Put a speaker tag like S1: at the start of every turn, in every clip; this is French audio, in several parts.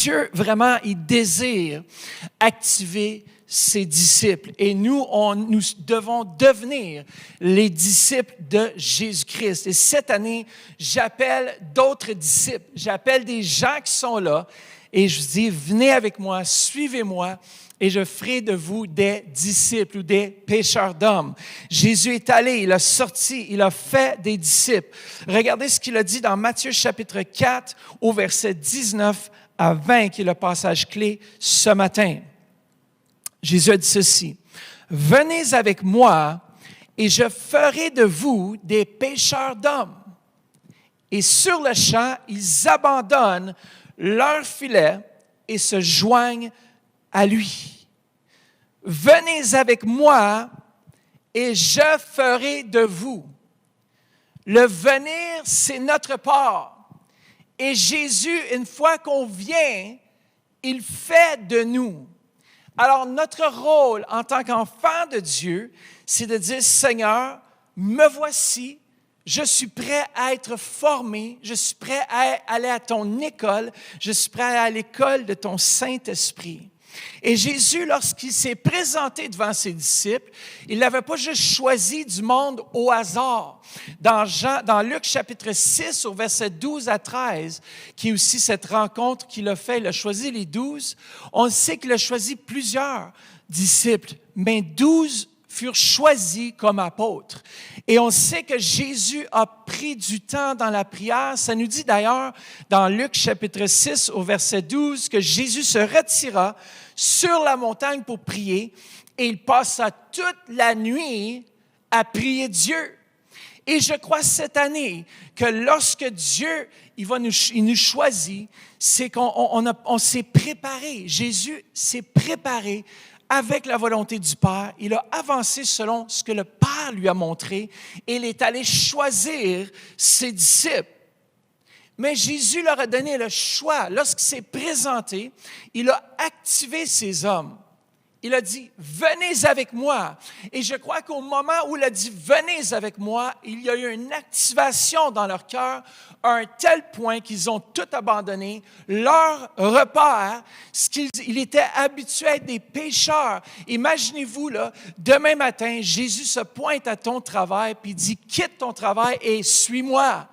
S1: Dieu, vraiment, il désire activer ses disciples. Et nous devons devenir les disciples de Jésus-Christ. Et cette année, j'appelle d'autres disciples. J'appelle des gens qui sont là. Et je dis, venez avec moi, suivez-moi. Et je ferai de vous des disciples ou des pêcheurs d'hommes. Jésus est allé, il a sorti, il a fait des disciples. Regardez ce qu'il a dit dans Matthieu chapitre 4 au verset 19 à 20, qui est le passage clé ce matin. Jésus a dit ceci, « Venez avec moi et je ferai de vous des pêcheurs d'hommes. » Et sur le champ, ils abandonnent leur filet et se joignent à lui. « Venez avec moi et je ferai de vous. » Le venir, c'est notre part. Et Jésus, une fois qu'on vient, il fait de nous. Alors, notre rôle en tant qu'enfant de Dieu, c'est de dire, Seigneur, me voici, je suis prêt à être formé, je suis prêt à aller à ton école, je suis prêt à aller à l'école de ton Saint-Esprit. Et Jésus, lorsqu'il s'est présenté devant ses disciples, il n'avait pas juste choisi du monde au hasard. Dans Luc chapitre 6, au verset 12 à 13, qui est aussi cette rencontre qu'il a fait, il a choisi les 12, on sait qu'il a choisi plusieurs disciples, mais 12 furent choisis comme apôtres. Et on sait que Jésus a pris du temps dans la prière. Ça nous dit d'ailleurs dans Luc chapitre 6 au verset 12 que Jésus se retira sur la montagne pour prier et il passa toute la nuit à prier Dieu. Et je crois cette année que lorsque Dieu il nous choisit, c'est qu'on s'est préparé. Jésus s'est préparé avec la volonté du Père. Il a avancé selon ce que le Père lui a montré et il est allé choisir ses disciples. Mais Jésus leur a donné le choix. Lorsqu'il s'est présenté, il a activé ses hommes. Il a dit, venez avec moi. Et je crois qu'au moment où il a dit, venez avec moi, il y a eu une activation dans leur cœur à un tel point qu'ils ont tout abandonné, leur repère, il était habitué à être des pécheurs. Imaginez-vous, là, demain matin, Jésus se pointe à ton travail puis dit, quitte ton travail et suis-moi.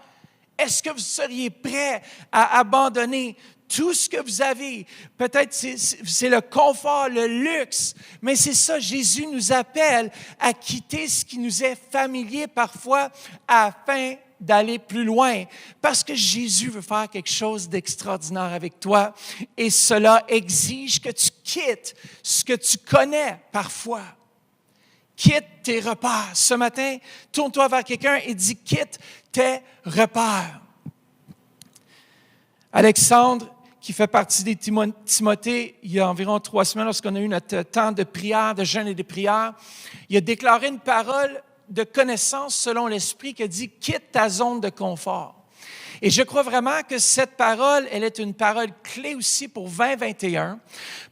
S1: Est-ce que vous seriez prêt à abandonner tout ce que vous avez? Peut-être c'est le confort, le luxe, mais c'est ça, Jésus nous appelle à quitter ce qui nous est familier parfois afin d'aller plus loin. Parce que Jésus veut faire quelque chose d'extraordinaire avec toi et cela exige que tu quittes ce que tu connais parfois. Quitte tes repères. Ce matin, tourne-toi vers quelqu'un et dis, quitte tes repères. Alexandre, qui fait partie des Timothée, il y a environ 3 semaines, lorsqu'on a eu notre temps de prière, de jeûne et de prière, il a déclaré une parole de connaissance selon l'Esprit qui dit « Quitte ta zone de confort ». Et je crois vraiment que cette parole, elle est une parole clé aussi pour 2021,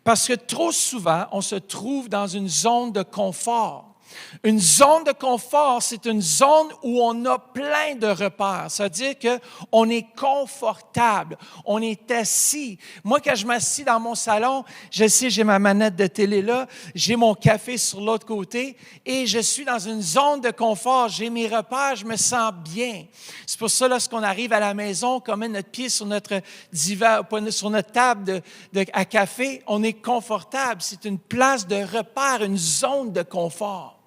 S1: parce que trop souvent, on se trouve dans une zone de confort. Une zone de confort, c'est une zone où on a plein de repères. Ça veut dire qu'on est confortable, on est assis. Moi, quand je m'assis dans mon salon, je sais, j'ai ma manette de télé là, j'ai mon café sur l'autre côté et je suis dans une zone de confort. J'ai mes repères, je me sens bien. C'est pour ça, lorsqu'on arrive à la maison, qu'on met notre pied sur notre divan, sur notre table à café, on est confortable. C'est une place de repère, une zone de confort.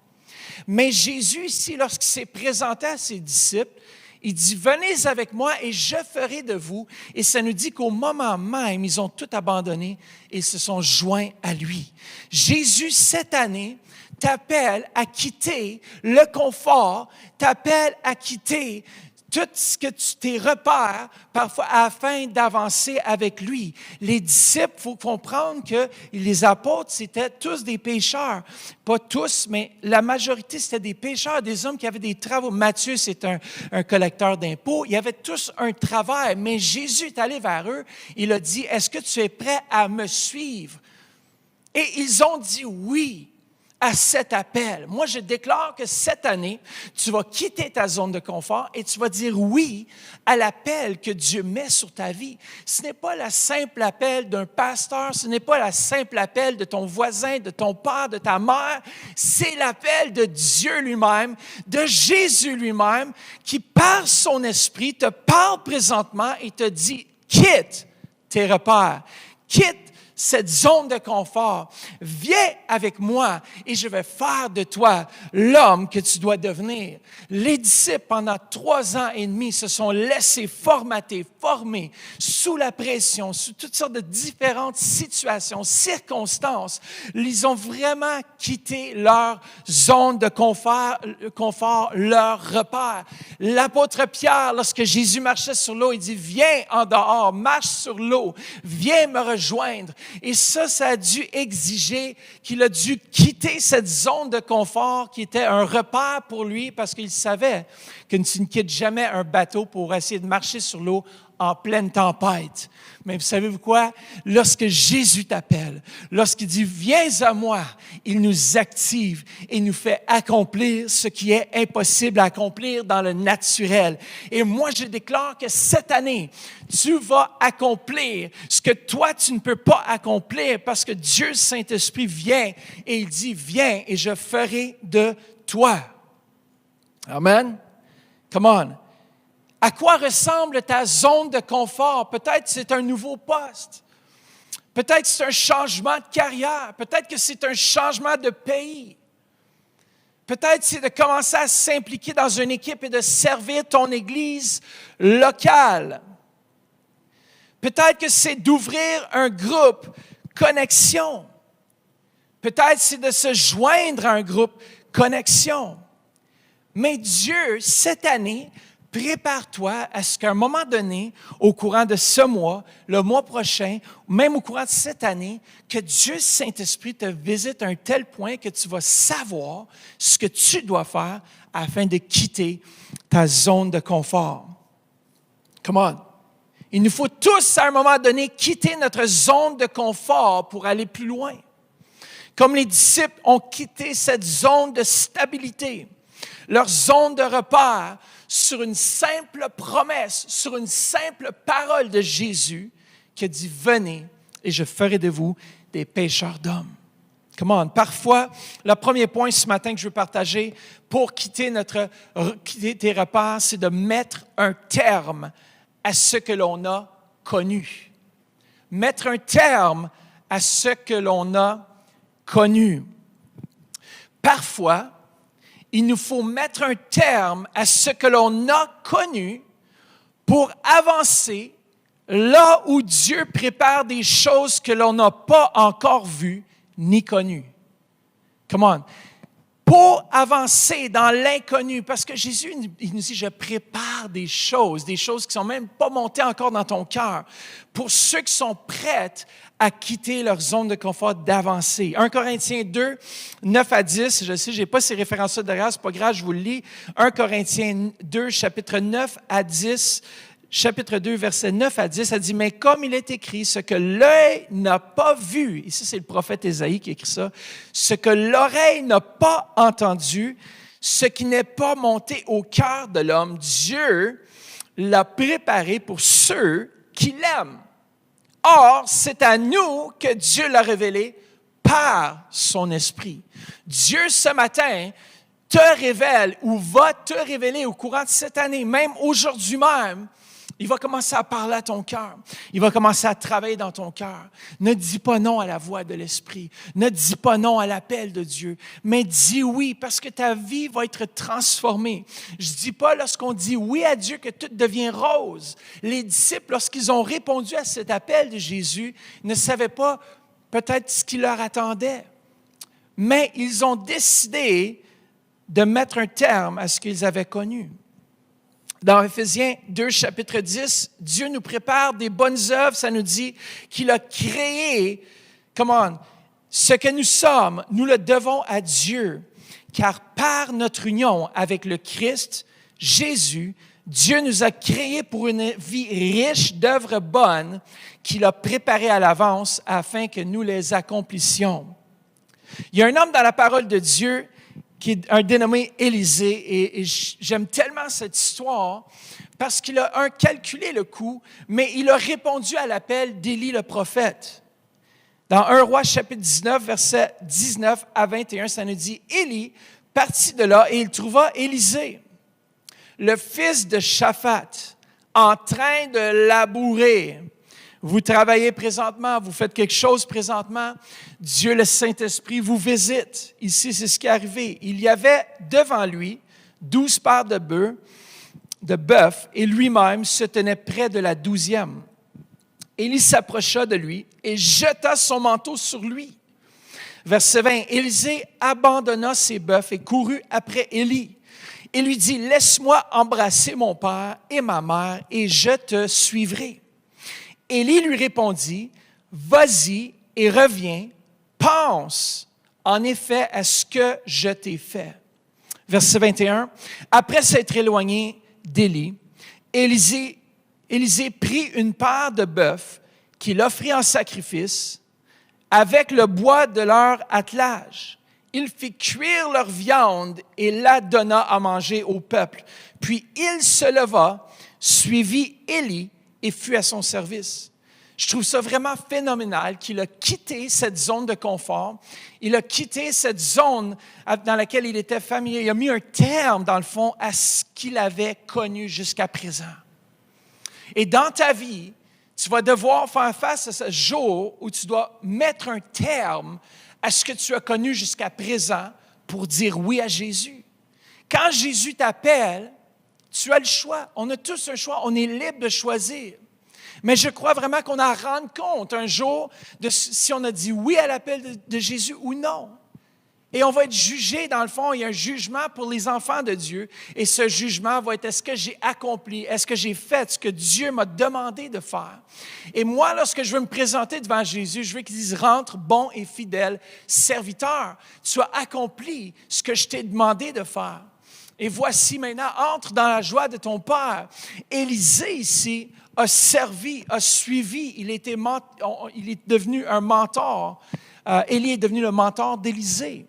S1: Mais Jésus, ici, lorsqu'il s'est présenté à ses disciples, il dit, venez avec moi et je ferai de vous. Et ça nous dit qu'au moment même, ils ont tout abandonné et se sont joints à lui. Jésus, cette année, t'appelle à quitter le confort, t'appelle à quitter tout ce que tes repères, parfois, afin d'avancer avec lui. Les disciples, il faut comprendre que les apôtres, c'était tous des pécheurs. Pas tous, mais la majorité, c'était des pécheurs, des hommes qui avaient des travaux. Matthieu, c'est un collecteur d'impôts. Ils avaient tous un travail, mais Jésus est allé vers eux. Il a dit, est-ce que tu es prêt à me suivre? Et ils ont dit oui. à cet appel. Moi, je déclare que cette année, tu vas quitter ta zone de confort et tu vas dire oui à l'appel que Dieu met sur ta vie. Ce n'est pas le simple appel d'un pasteur, ce n'est pas le simple appel de ton voisin, de ton père, de ta mère. C'est l'appel de Dieu lui-même, de Jésus lui-même, qui par son esprit te parle présentement et te dit, quitte tes repères, quitte cette zone de confort. Viens avec moi et je vais faire de toi l'homme que tu dois devenir. Les disciples, pendant 3 ans et demi, se sont laissés formater, former, sous la pression, sous toutes sortes de différentes situations, circonstances. Ils ont vraiment quitté leur zone de confort, leur repère. L'apôtre Pierre, lorsque Jésus marchait sur l'eau, il dit, viens en dehors, marche sur l'eau, viens me rejoindre. Et ça a dû exiger qu'il a dû quitter cette zone de confort qui était un repère pour lui parce qu'il savait que tu ne quittes jamais un bateau pour essayer de marcher sur l'eau en pleine tempête. Mais vous savez quoi? Lorsque Jésus t'appelle, lorsqu'il dit « Viens à moi », il nous active et nous fait accomplir ce qui est impossible à accomplir dans le naturel. Et moi, je déclare que cette année, tu vas accomplir ce que toi, tu ne peux pas accomplir parce que Dieu Saint-Esprit vient et il dit « Viens et je ferai de toi ». Amen? Come on. À quoi ressemble ta zone de confort? Peut-être c'est un nouveau poste. Peut-être c'est un changement de carrière. Peut-être que c'est un changement de pays. Peut-être c'est de commencer à s'impliquer dans une équipe et de servir ton église locale. Peut-être que c'est d'ouvrir un groupe connexion. Peut-être c'est de se joindre à un groupe connexion. Mais Dieu, cette année, prépare-toi à ce qu'à un moment donné, au courant de ce mois, le mois prochain, même au courant de cette année, que Dieu Saint-Esprit te visite à un tel point que tu vas savoir ce que tu dois faire afin de quitter ta zone de confort. Come on. Il nous faut tous, à un moment donné, quitter notre zone de confort pour aller plus loin. Comme les disciples ont quitté cette zone de stabilité, leur zone de repère, sur une simple promesse, sur une simple parole de Jésus qui a dit « Venez et je ferai de vous des pêcheurs d'hommes ». Comment? Parfois, le premier point ce matin que je veux partager pour quitter tes repères, c'est de mettre un terme à ce que l'on a connu. Mettre un terme à ce que l'on a connu. Parfois, il nous faut mettre un terme à ce que l'on a connu pour avancer là où Dieu prépare des choses que l'on n'a pas encore vues ni connues. Come on. Pour avancer dans l'inconnu, parce que Jésus, il nous dit, je prépare des choses qui ne sont même pas montées encore dans ton cœur, pour ceux qui sont prêts à quitter leur zone de confort, d'avancer. 1 Corinthiens 2, 9 à 10, je sais, je n'ai pas ces références-là derrière, c'est pas grave, je vous le lis. 1 Corinthiens 2, chapitre 9 à 10, chapitre 2, versets 9 à 10, ça dit « Mais comme il est écrit, ce que l'œil n'a pas vu, ici c'est le prophète Ésaïe qui écrit ça, ce que l'oreille n'a pas entendu, ce qui n'est pas monté au cœur de l'homme, Dieu l'a préparé pour ceux qui l'aiment. Or, c'est à nous que Dieu l'a révélé par son esprit. » Dieu, ce matin, te révèle ou va te révéler au courant de cette année, même aujourd'hui même, il va commencer à parler à ton cœur. Il va commencer à travailler dans ton cœur. Ne dis pas non à la voix de l'Esprit. Ne dis pas non à l'appel de Dieu. Mais dis oui parce que ta vie va être transformée. Je ne dis pas lorsqu'on dit oui à Dieu que tout devient rose. Les disciples, lorsqu'ils ont répondu à cet appel de Jésus, ne savaient pas peut-être ce qui leur attendait. Mais ils ont décidé de mettre un terme à ce qu'ils avaient connu. Dans Éphésiens 2, chapitre 10, Dieu nous prépare des bonnes œuvres. Ça nous dit qu'il a créé, ce que nous sommes, nous le devons à Dieu. Car par notre union avec le Christ, Jésus, Dieu nous a créés pour une vie riche d'œuvres bonnes qu'il a préparées à l'avance afin que nous les accomplissions. Il y a un homme dans la parole de Dieu qui est un dénommé Élisée, et j'aime tellement cette histoire parce qu'il a calculé le coup, mais il a répondu à l'appel d'Élie le prophète. Dans 1 Roi chapitre 19, versets 19 à 21, ça nous dit « Élie partit de là et il trouva Élisée, le fils de Shaphat, en train de labourer. » Vous travaillez présentement, vous faites quelque chose présentement, Dieu le Saint-Esprit vous visite. Ici, c'est ce qui est arrivé. Il y avait devant lui 12 paires de bœuf, et lui-même se tenait près de la 12e. Élie s'approcha de lui et jeta son manteau sur lui. Verset 20, Élisée abandonna ses bœufs et courut après Élie. Et lui dit, « Laisse-moi embrasser mon père et ma mère, et je te suivrai. » Élie lui répondit, « Vas-y et reviens, pense en effet à ce que je t'ai fait. » Verset 21, après s'être éloigné d'Élie, Élisée prit une paire de bœufs qu'il offrit en sacrifice avec le bois de leur attelage. Il fit cuire leur viande et la donna à manger au peuple. Puis il se leva, suivit Élie et fut à son service. Je trouve ça vraiment phénoménal qu'il a quitté cette zone de confort. Il a quitté cette zone dans laquelle il était familier. Il a mis un terme, dans le fond, à ce qu'il avait connu jusqu'à présent. Et dans ta vie, tu vas devoir faire face à ce jour où tu dois mettre un terme à ce que tu as connu jusqu'à présent pour dire oui à Jésus. Quand Jésus t'appelle, tu as le choix. On a tous un choix. On est libre de choisir. Mais je crois vraiment qu'on a à rendre compte un jour de si on a dit oui à l'appel de Jésus ou non. Et on va être jugé, dans le fond, il y a un jugement pour les enfants de Dieu. Et ce jugement va être, est-ce que j'ai accompli, est-ce que j'ai fait ce que Dieu m'a demandé de faire? Et moi, lorsque je veux me présenter devant Jésus, je veux qu'il dise, rentre, bon et fidèle serviteur. Tu as accompli ce que je t'ai demandé de faire. Et voici maintenant, entre dans la joie de ton Père. Élisée ici a servi, a suivi, il est devenu un mentor. Élie est devenu le mentor d'Élisée.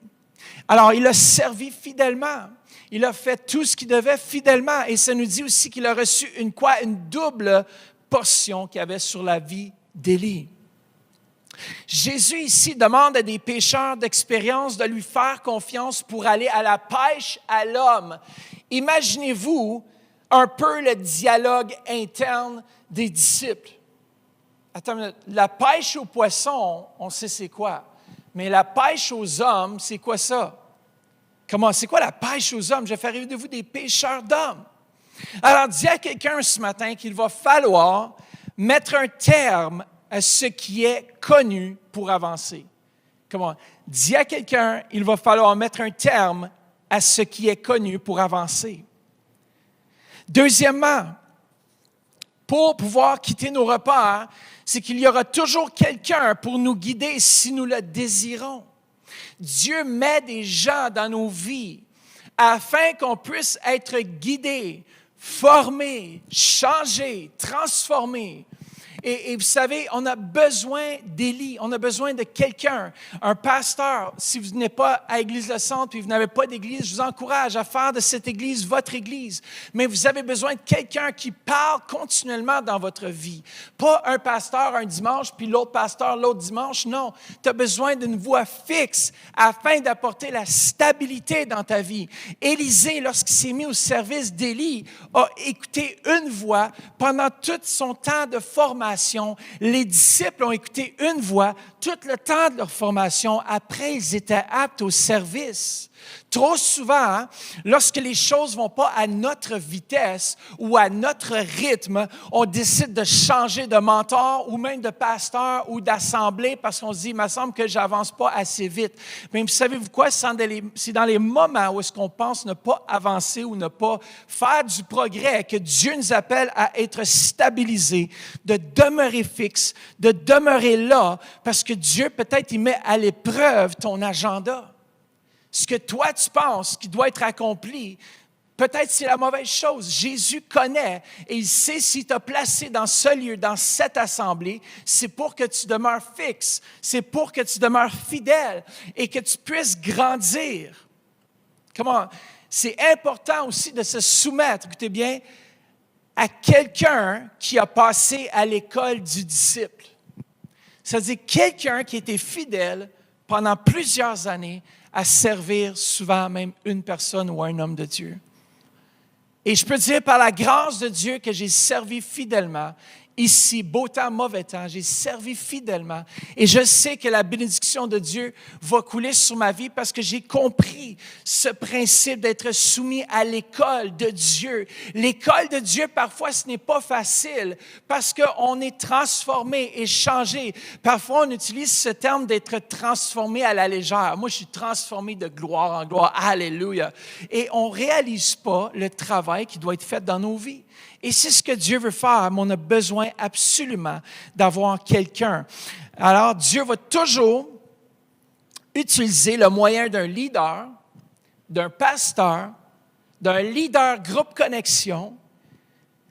S1: Alors, il a servi fidèlement. Il a fait tout ce qu'il devait fidèlement. Et ça nous dit aussi qu'il a reçu une double portion qu'il y avait sur la vie d'Élie. Jésus ici demande à des pécheurs d'expérience de lui faire confiance pour aller à la pêche à l'homme. Imaginez-vous un peu le dialogue interne des disciples. Attends une minute. La pêche aux poissons, on sait c'est quoi. Mais la pêche aux hommes, c'est quoi ça? Comment? C'est quoi la pêche aux hommes? Je vais faire de vous des pêcheurs d'hommes. Alors, dis à quelqu'un ce matin qu'il va falloir mettre un terme à ce qui est connu pour avancer. Comment? Dis à quelqu'un, il va falloir mettre un terme à ce qui est connu pour avancer. Deuxièmement, pour pouvoir quitter nos repères, c'est qu'il y aura toujours quelqu'un pour nous guider si nous le désirons. Dieu met des gens dans nos vies afin qu'on puisse être guidés, formés, changés, transformés. Et vous savez, on a besoin d'Élie, on a besoin de quelqu'un, un pasteur. Si vous n'êtes pas à Église Le Centre et vous n'avez pas d'église, je vous encourage à faire de cette église votre église. Mais vous avez besoin de quelqu'un qui parle continuellement dans votre vie. Pas un pasteur un dimanche, puis l'autre pasteur l'autre dimanche. Non, tu as besoin d'une voix fixe afin d'apporter la stabilité dans ta vie. Élisée, lorsqu'il s'est mis au service d'Élie, a écouté une voix pendant tout son temps de formation. Les disciples ont écouté une voix tout le temps de leur formation. Après, ils étaient aptes au service. Trop souvent, lorsque les choses ne vont pas à notre vitesse ou à notre rythme, on décide de changer de mentor ou même de pasteur ou d'assemblée parce qu'on se dit, il me semble que je n'avance pas assez vite. Mais vous savez-vous quoi? C'est dans les moments où est-ce qu'on pense ne pas avancer ou ne pas faire du progrès que Dieu nous appelle à être stabilisés, de demeurer fixe, de demeurer là parce que Dieu, peut-être, il met à l'épreuve ton agenda. Ce que toi, tu penses qui doit être accompli, Peut-être c'est la mauvaise chose. Jésus connaît et il sait s'il t'a placé dans ce lieu, dans cette assemblée, c'est pour que tu demeures fixe, c'est pour que tu demeures fidèle et que tu puisses grandir. Comment? C'est important aussi de se soumettre, écoutez bien, à quelqu'un qui a passé à l'école du disciple. C'est-à-dire quelqu'un qui était fidèle pendant plusieurs années à servir souvent même une personne ou un homme de Dieu. Et je peux dire par la grâce de Dieu que j'ai servi fidèlement. Ici, beau temps, mauvais temps, j'ai servi fidèlement. Et je sais que la bénédiction de Dieu va couler sur ma vie parce que j'ai compris ce principe d'être soumis à l'école de Dieu. L'école de Dieu, parfois, ce n'est pas facile parce qu'on est transformé et changé. Parfois, on utilise ce terme d'être transformé à la légère. Moi, je suis transformé de gloire en gloire. Alléluia. Et on ne réalise pas le travail qui doit être fait dans nos vies. Et c'est ce que Dieu veut faire, mais on a besoin absolument d'avoir quelqu'un. Alors, Dieu va toujours utiliser le moyen d'un leader, d'un pasteur, d'un leader groupe connexion,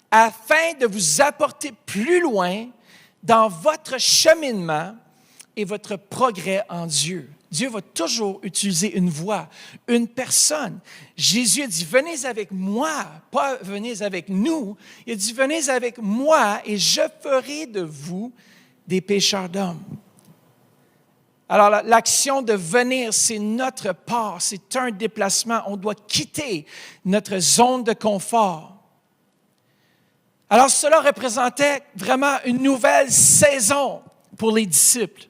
S1: afin de vous apporter plus loin dans votre cheminement et votre progrès en Dieu. Dieu va toujours utiliser une voix, une personne. Jésus a dit, venez avec moi, pas venez avec nous. Il a dit, venez avec moi et je ferai de vous des pécheurs d'hommes. Alors, l'action de venir, c'est notre part, c'est un déplacement. On doit quitter notre zone de confort. Alors, cela représentait vraiment une nouvelle saison pour les disciples.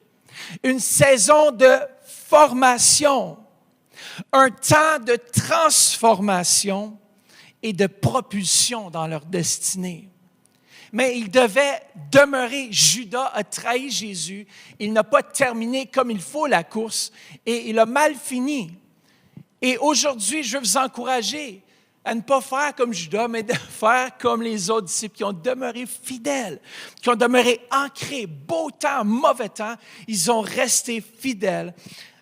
S1: Une saison de formation, un temps de transformation et de propulsion dans leur destinée. Mais ils devaient demeurer. Judas a trahi Jésus. Il n'a pas terminé comme il faut la course et il a mal fini. Et aujourd'hui, je veux vous encourager à ne pas faire comme Judas, mais de faire comme les autres disciples qui ont demeuré fidèles, qui ont demeuré ancrés, beau temps, mauvais temps, ils ont resté fidèles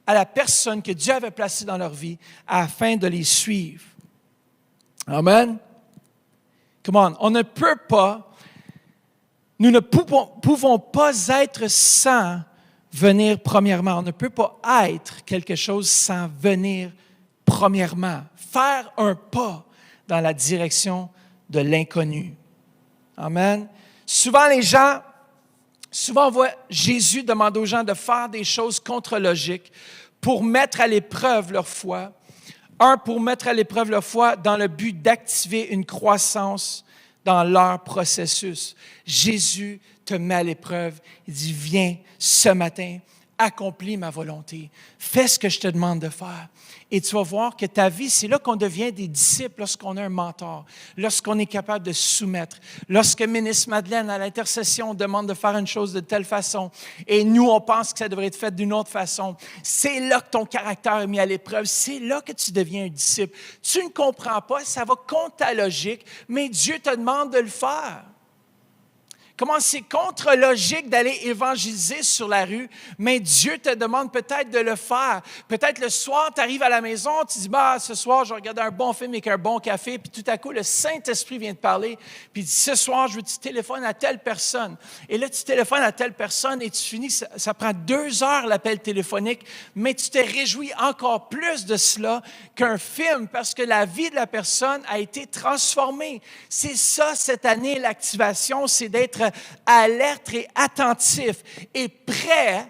S1: à la personne que Dieu avait placée dans leur vie afin de les suivre. Amen. Come on. On ne peut pas, nous ne pouvons pas être sans venir premièrement. On ne peut pas être quelque chose sans venir premièrement. Faire un pas dans la direction de l'inconnu. Amen. Souvent, on voit Jésus demander aux gens de faire des choses contre-logiques pour mettre à l'épreuve leur foi. Pour mettre à l'épreuve leur foi dans le but d'activer une croissance dans leur processus. Jésus te met à l'épreuve. Il dit, viens ce matin, accomplis ma volonté. Fais ce que je te demande de faire. Et tu vas voir que ta vie, c'est là qu'on devient des disciples lorsqu'on a un mentor, lorsqu'on est capable de se soumettre, lorsque Ministre Madeleine, à l'intercession, demande de faire une chose de telle façon et nous, on pense que ça devrait être fait d'une autre façon. C'est là que ton caractère est mis à l'épreuve. C'est là que tu deviens un disciple. Tu ne comprends pas, ça va contre ta logique, mais Dieu te demande de le faire. Comment c'est contre-logique d'aller évangéliser sur la rue, mais Dieu te demande peut-être de le faire. Peut-être le soir, tu arrives à la maison, tu dis, ce soir, je regarde un bon film avec un bon café, puis tout à coup, le Saint-Esprit vient te parler, puis il dit, ce soir, je veux que tu téléphones à telle personne. Et là, tu téléphones à telle personne et tu finis, ça prend 2 heures l'appel téléphonique, mais tu te réjouis encore plus de cela qu'un film, parce que la vie de la personne a été transformée. C'est ça, cette année, l'activation, c'est d'être alerte et attentif et prêt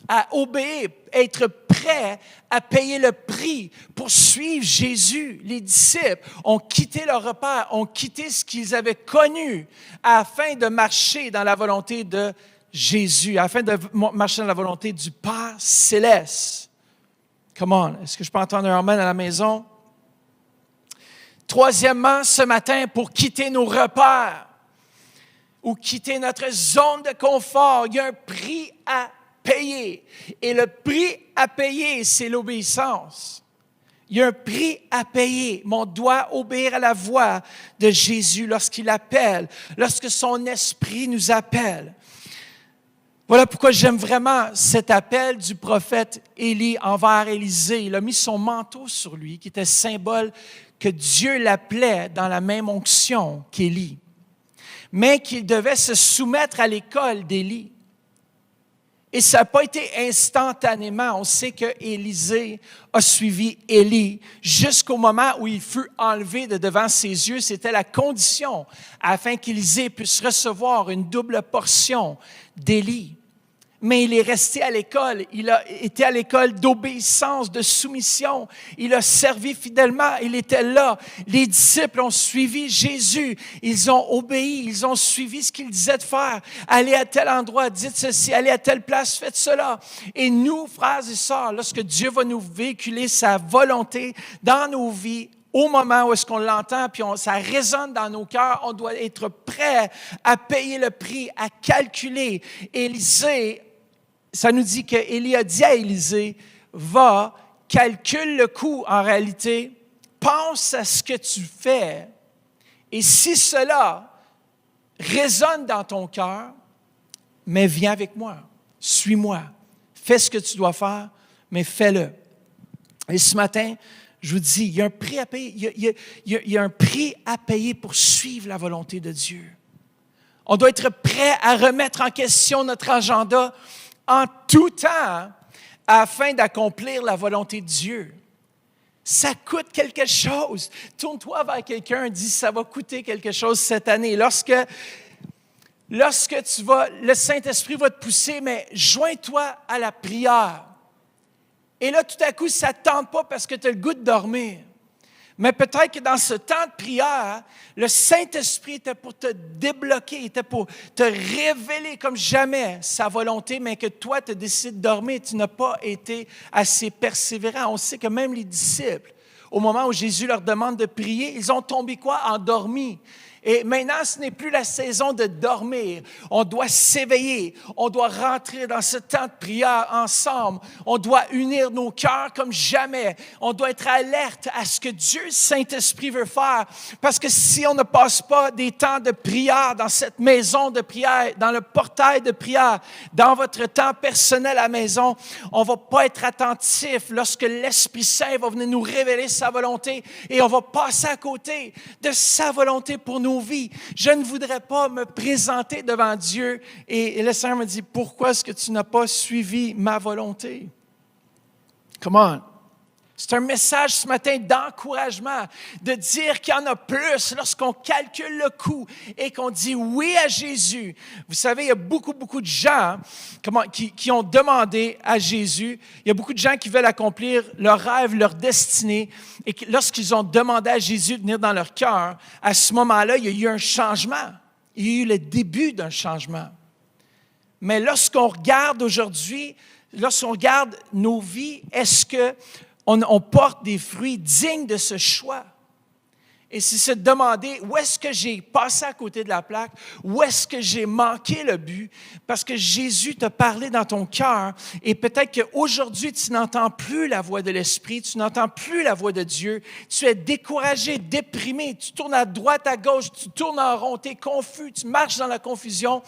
S1: à obéir, être prêt à payer le prix pour suivre Jésus. Les disciples ont quitté leur repère, ont quitté ce qu'ils avaient connu afin de marcher dans la volonté de Jésus, afin de marcher dans la volonté du Père céleste. Come on, est-ce que je peux entendre un amen à la maison? Troisièmement, ce matin, pour quitter nos repères, ou quitter notre zone de confort, il y a un prix à payer. Et le prix à payer, c'est l'obéissance. Il y a un prix à payer, mais on doit obéir à la voix de Jésus lorsqu'il appelle, lorsque son esprit nous appelle. Voilà pourquoi j'aime vraiment cet appel du prophète Élie envers Élisée. Il a mis son manteau sur lui, qui était symbole que Dieu l'appelait dans la même onction qu'Élie, mais qu'il devait se soumettre à l'école d'Élie. Et ça n'a pas été instantanément. On sait que Élisée a suivi Élie jusqu'au moment où il fut enlevé de devant ses yeux. C'était la condition afin qu'Élisée puisse recevoir une double portion d'Élie. Mais il est resté à l'école. Il a été à l'école d'obéissance, de soumission. Il a servi fidèlement. Il était là. Les disciples ont suivi Jésus. Ils ont obéi. Ils ont suivi ce qu'il disait de faire. Allez à tel endroit, dites ceci. Allez à telle place, faites cela. Et nous, frères et sœurs, lorsque Dieu va nous véhiculer sa volonté dans nos vies, au moment où est-ce qu'on l'entend, puis ça résonne dans nos cœurs, on doit être prêt à payer le prix, à calculer. Élisée, ça nous dit qu'Élie a dit à Élisée, va, calcule le coût en réalité, pense à ce que tu fais, et si cela résonne dans ton cœur, mais viens avec moi, suis-moi, fais ce que tu dois faire, mais fais-le. Et ce matin, je vous dis, il y a un prix à payer, il y a un prix à payer pour suivre la volonté de Dieu. On doit être prêt à remettre en question notre agenda en tout temps afin d'accomplir la volonté de Dieu. Ça coûte quelque chose. Tourne-toi vers quelqu'un et dis, ça va coûter quelque chose cette année. Lorsque le Saint-Esprit va te pousser, mais joins-toi à la prière. Et là, tout à coup, ça ne te tente pas parce que tu as le goût de dormir. Mais peut-être que dans ce temps de prière, le Saint-Esprit était pour te débloquer, était pour te révéler comme jamais sa volonté, mais que toi, tu décides de dormir, tu n'as pas été assez persévérant. On sait que même les disciples, au moment où Jésus leur demande de prier, ils ont tombé quoi? Endormis. Et maintenant, ce n'est plus la saison de dormir. On doit s'éveiller. On doit rentrer dans ce temps de prière ensemble. On doit unir nos cœurs comme jamais. On doit être alerte à ce que Dieu, Saint-Esprit, veut faire. Parce que si on ne passe pas des temps de prière dans cette maison de prière, dans le portail de prière, dans votre temps personnel à la maison, on ne va pas être attentif lorsque l'Esprit Saint va venir nous révéler sa volonté et on va passer à côté de sa volonté pour nous. Vies. Je ne voudrais pas me présenter devant Dieu et le Seigneur me dit, pourquoi est-ce que tu n'as pas suivi ma volonté? Come on. C'est un message ce matin d'encouragement, de dire qu'il y en a plus lorsqu'on calcule le coût et qu'on dit oui à Jésus. Vous savez, il y a beaucoup de gens qui ont demandé à Jésus. Il y a beaucoup de gens qui veulent accomplir leur rêve, leur destinée. Et lorsqu'ils ont demandé à Jésus de venir dans leur cœur, à ce moment-là, il y a eu un changement. Il y a eu le début d'un changement. Mais lorsqu'on regarde aujourd'hui, lorsqu'on regarde nos vies, est-ce que on porte des fruits dignes de ce choix? Et c'est se demander, où est-ce que j'ai passé à côté de la plaque? Où est-ce que j'ai manqué le but? Parce que Jésus t'a parlé dans ton cœur et peut-être qu'aujourd'hui, tu n'entends plus la voix de l'Esprit, tu n'entends plus la voix de Dieu. Tu es découragé, déprimé, tu tournes à droite, à gauche, tu tournes en rond, tu es confus, tu marches dans la confusion.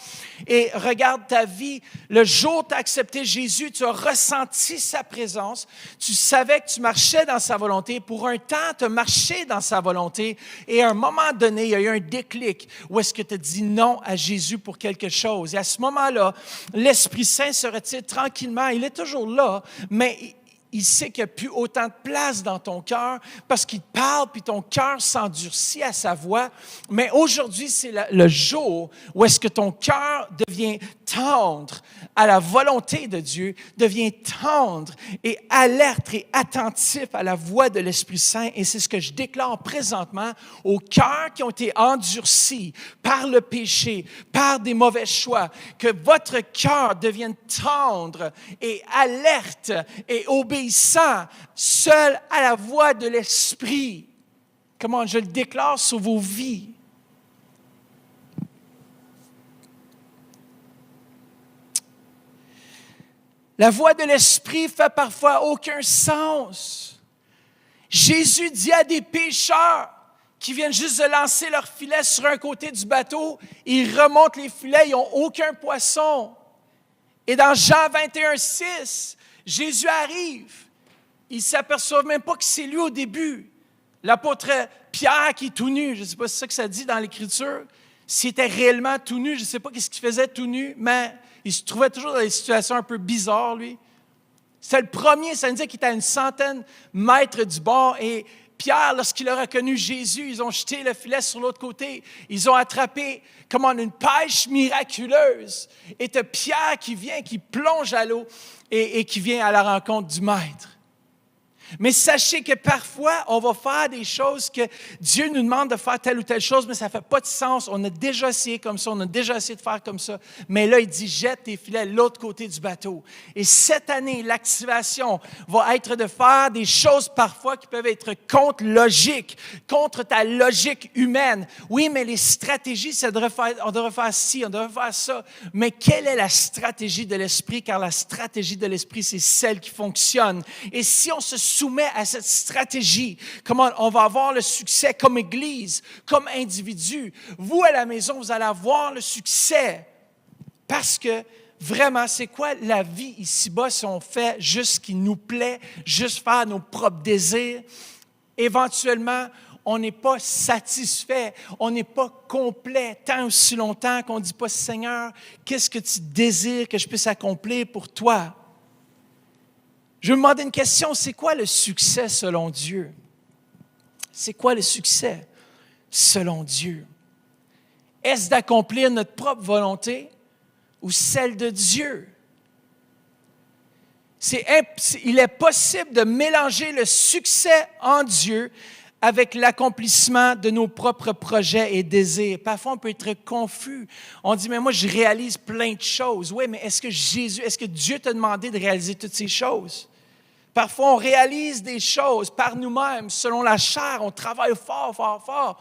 S1: Et regarde ta vie, le jour où tu as accepté Jésus, tu as ressenti sa présence, tu savais que tu marchais dans sa volonté. Pour un temps, tu as marché dans sa volonté. Et à un moment donné, il y a eu un déclic où est-ce que tu as dit non à Jésus pour quelque chose. Et à ce moment-là, l'Esprit Saint se retire tranquillement. Il est toujours là, mais il sait qu'il n'y a plus autant de place dans ton cœur parce qu'il parle, puis ton cœur s'endurcit à sa voix. Mais aujourd'hui, c'est le jour où est-ce que ton cœur devient tendre à la volonté de Dieu, devient tendre et alerte et attentif à la voix de l'Esprit Saint. Et c'est ce que je déclare présentement aux cœurs qui ont été endurcis par le péché, par des mauvais choix, que votre cœur devienne tendre et alerte et obéissant, seul à la voix de l'Esprit. Comment je le déclare sur vos vies. La voix de l'Esprit fait parfois aucun sens. Jésus dit à des pécheurs qui viennent juste de lancer leur filet sur un côté du bateau, ils remontent les filets, ils n'ont aucun poisson. Et dans Jean 21:6, Jésus arrive. Ils ne s'aperçoivent même pas que c'est lui au début. L'apôtre Pierre qui est tout nu, je ne sais pas si c'est ça que ça dit dans l'Écriture, s'il était réellement tout nu, je ne sais pas ce qu'il faisait tout nu, mais il se trouvait toujours dans des situations un peu bizarres, lui. C'est le premier, ça nous dit qu'il était à une centaine de mètres du bord. Et Pierre, lorsqu'il a reconnu Jésus, ils ont jeté le filet sur l'autre côté. Ils ont attrapé comme en une pêche miraculeuse. Et tu as Pierre qui vient, qui plonge à l'eau et qui vient à la rencontre du Maître. Mais sachez que parfois, on va faire des choses que Dieu nous demande de faire telle ou telle chose, mais ça ne fait pas de sens. On a déjà essayé comme ça, on a déjà essayé de faire comme ça. Mais là, il dit, jette tes filets de l'autre côté du bateau. Et cette année, l'activation va être de faire des choses parfois qui peuvent être contre logique, contre ta logique humaine. Oui, mais les stratégies, on devrait faire ci, on devrait faire ça. Mais quelle est la stratégie de l'Esprit? Car la stratégie de l'Esprit, c'est celle qui fonctionne. Et si on se soumet à cette stratégie, comment on va avoir le succès comme Église, comme individu. Vous, à la maison, vous allez avoir le succès parce que vraiment, c'est quoi la vie ici-bas si on fait juste ce qui nous plaît, juste faire nos propres désirs? Éventuellement, on n'est pas satisfait, on n'est pas complet tant aussi longtemps qu'on ne dit pas, Seigneur, qu'est-ce que tu désires que je puisse accomplir pour toi? Je vais me demander une question, c'est quoi le succès selon Dieu? C'est quoi le succès selon Dieu? Est-ce d'accomplir notre propre volonté ou celle de Dieu? Il est possible de mélanger le succès en Dieu avec l'accomplissement de nos propres projets et désirs. Parfois, on peut être confus. On dit, mais moi, je réalise plein de choses. Oui, mais est-ce que Dieu t'a demandé de réaliser toutes ces choses? Parfois, on réalise des choses par nous-mêmes, selon la chair. On travaille fort, fort, fort.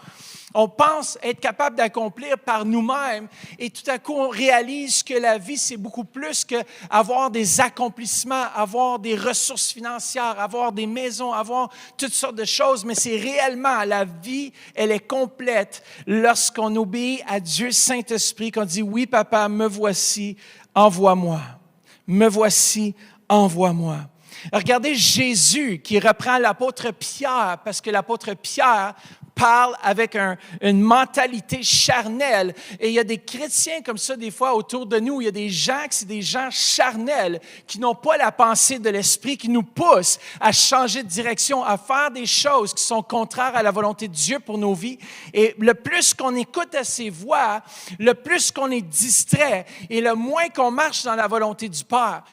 S1: On pense être capable d'accomplir par nous-mêmes. Et tout à coup, on réalise que la vie, c'est beaucoup plus qu'avoir des accomplissements, avoir des ressources financières, avoir des maisons, avoir toutes sortes de choses. Mais c'est réellement, la vie, elle est complète lorsqu'on obéit à Dieu Saint-Esprit, qu'on dit, oui, papa, me voici, envoie-moi. Me voici, envoie-moi. Regardez Jésus qui reprend l'apôtre Pierre, parce que l'apôtre Pierre parle avec une mentalité charnelle. Et il y a des chrétiens comme ça, des fois, autour de nous. Il y a des gens qui sont des gens charnels, qui n'ont pas la pensée de l'Esprit, qui nous poussent à changer de direction, à faire des choses qui sont contraires à la volonté de Dieu pour nos vies. Et le plus qu'on écoute à ces voix, le plus qu'on est distrait et le moins qu'on marche dans la volonté du Père.